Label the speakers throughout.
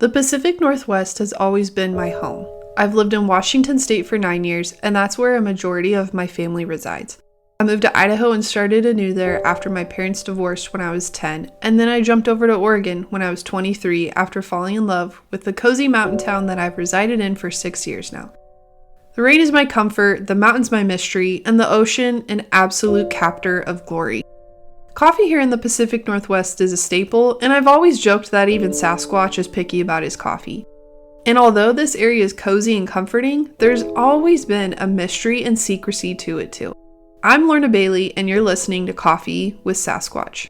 Speaker 1: The Pacific Northwest has always been my home. I've lived in Washington State for 9 years, and that's where a majority of my family resides. I moved to Idaho and started anew there after my parents divorced when I was 10, and then I jumped over to Oregon when I was 23 after falling in love with the cozy mountain town that I've resided in for 6 years now. The rain is my comfort, the mountains my mystery, and the ocean an absolute captor of glory. Coffee here in the Pacific Northwest is a staple, and I've always joked that even Sasquatch is picky about his coffee. And although this area is cozy and comforting, there's always been a mystery and secrecy to it too. I'm Lorna Bailey, and you're listening to Coffee with Sasquatch.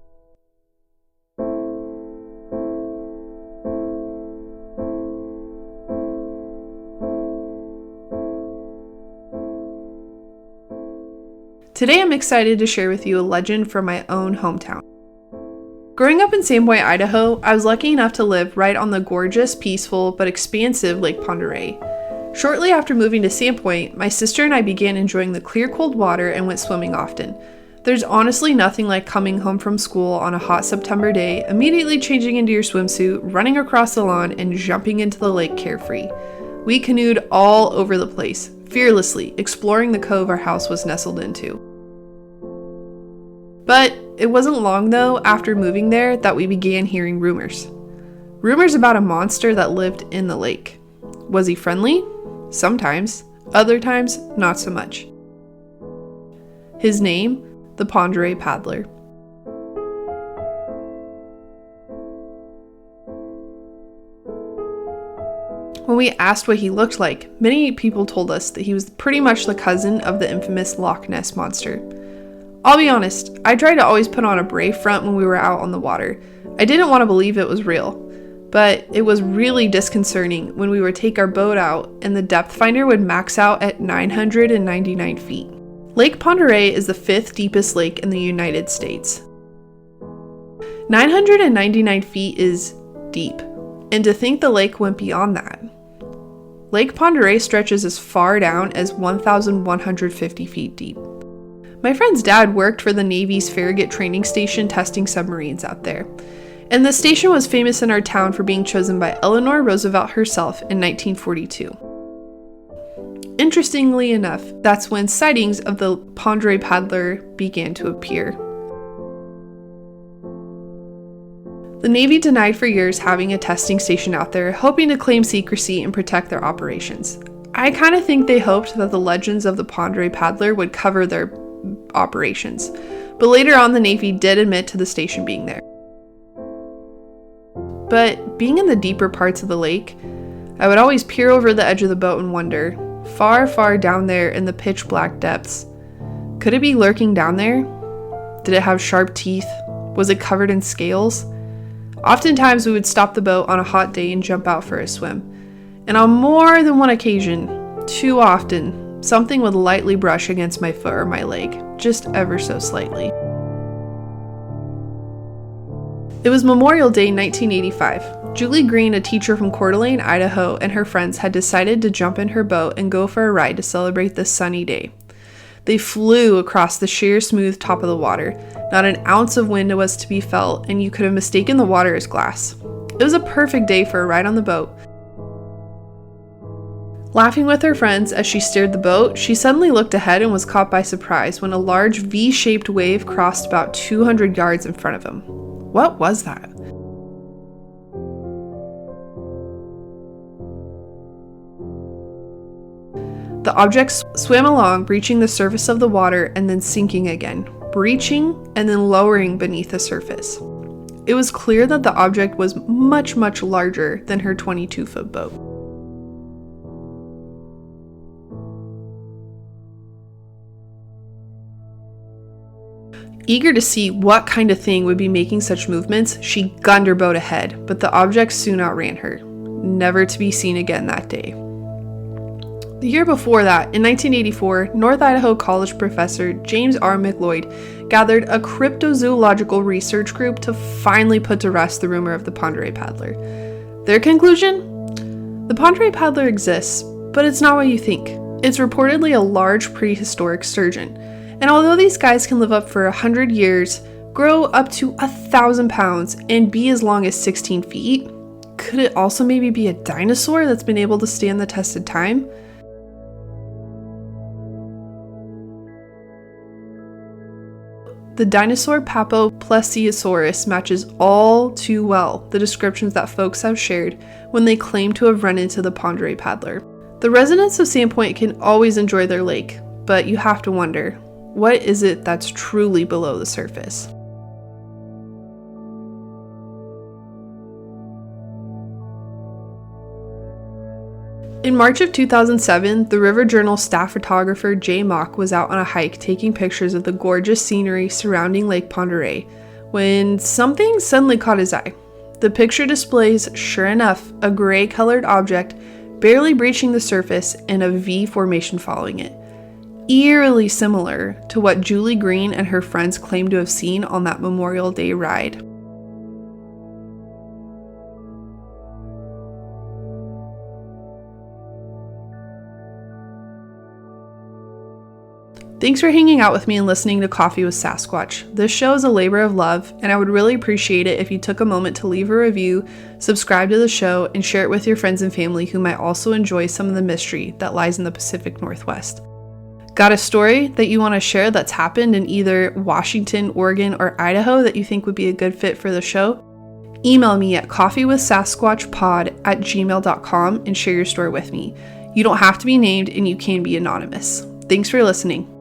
Speaker 1: Today I'm excited to share with you a legend from my own hometown. Growing up in Sandpoint, Idaho, I was lucky enough to live right on the gorgeous, peaceful, but expansive Lake Ponderay. Shortly after moving to Sandpoint, my sister and I began enjoying the clear, cold water and went swimming often. There's honestly nothing like coming home from school on a hot September day, immediately changing into your swimsuit, running across the lawn, and jumping into the lake carefree. We canoed all over the place, fearlessly exploring the cove our house was nestled into. But it wasn't long, though, after moving there that we began hearing rumors. Rumors about a monster that lived in the lake. Was he friendly? Sometimes. Other times, not so much. His name, the Ponderay Paddler. When we asked what he looked like, many people told us that he was pretty much the cousin of the infamous Loch Ness Monster. I'll be honest, I tried to always put on a brave front when we were out on the water. I didn't want to believe it was real. But it was really disconcerting when we would take our boat out and the depth finder would max out at 999 feet. Lake Ponderay is the 5th deepest lake in the United States. 999 feet is deep, and to think the lake went beyond that. Lake Ponderay stretches as far down as 1,150 feet deep. My friend's dad worked for the Navy's Farragut training station testing submarines out there. And the station was famous in our town for being chosen by Eleanor Roosevelt herself in 1942. Interestingly enough, that's when sightings of the Ponderay Paddler began to appear. The Navy denied for years having a testing station out there, hoping to claim secrecy and protect their operations. I kind of think they hoped that the legends of the Ponderay Paddler would cover their operations, but later on the Navy did admit to the station being there. But being in the deeper parts of the lake, I would always peer over the edge of the boat and wonder, far, far down there in the pitch black depths, could it be lurking down there? Did it have sharp teeth? Was it covered in scales? Oftentimes we would stop the boat on a hot day and jump out for a swim. And on more than one occasion, too often, something would lightly brush against my foot or my leg, just ever so slightly. It was Memorial Day 1985. Julie Green, a teacher from Coeur d'Alene, Idaho, and her friends had decided to jump in her boat and go for a ride to celebrate this sunny day. They flew across the sheer, smooth top of the water. Not an ounce of wind was to be felt, and you could have mistaken the water as glass. It was a perfect day for a ride on the boat. Laughing with her friends as she steered the boat, she suddenly looked ahead and was caught by surprise when a large V-shaped wave crossed about 200 yards in front of them. What was that? The object swam along, breaching the surface of the water and then sinking again, breaching and then lowering beneath the surface. It was clear that the object was much, much larger than her 22-foot boat. Eager to see what kind of thing would be making such movements, she gunned her boat ahead, but the object soon outran her, never to be seen again that day. The year before that, in 1984, North Idaho College professor James R. McLeod gathered a cryptozoological research group to finally put to rest the rumor of the Ponderay Paddler. Their conclusion? The Ponderay Paddler exists, but it's not what you think. It's reportedly a large prehistoric sturgeon. And although these guys can live up for 100 years, grow up to 1,000 pounds, and be as long as 16 feet, Could it also maybe be a dinosaur that's been able to stand the test of time? The dinosaur Papoplesiosaurus matches all too well the descriptions that folks have shared when they claim to have run into the Ponderay Paddler. The residents of Sandpoint can always enjoy their lake, but you have to wonder, what is it that's truly below the surface? In March of 2007, the River Journal staff photographer Jay Mock was out on a hike taking pictures of the gorgeous scenery surrounding Lake Ponderay when something suddenly caught his eye. The picture displays, sure enough, a gray-colored object barely breaching the surface and a V formation following it, eerily similar to what Julie Green and her friends claimed to have seen on that Memorial Day ride. Thanks for hanging out with me and listening to Coffee with Sasquatch. This show is a labor of love, and I would really appreciate it if you took a moment to leave a review, subscribe to the show, and share it with your friends and family who might also enjoy some of the mystery that lies in the Pacific Northwest. Got a story that you want to share that's happened in either Washington, Oregon, or Idaho that you think would be a good fit for the show? Email me at coffeewithsasquatchpod@gmail.com and share your story with me. You don't have to be named, and you can be anonymous. Thanks for listening.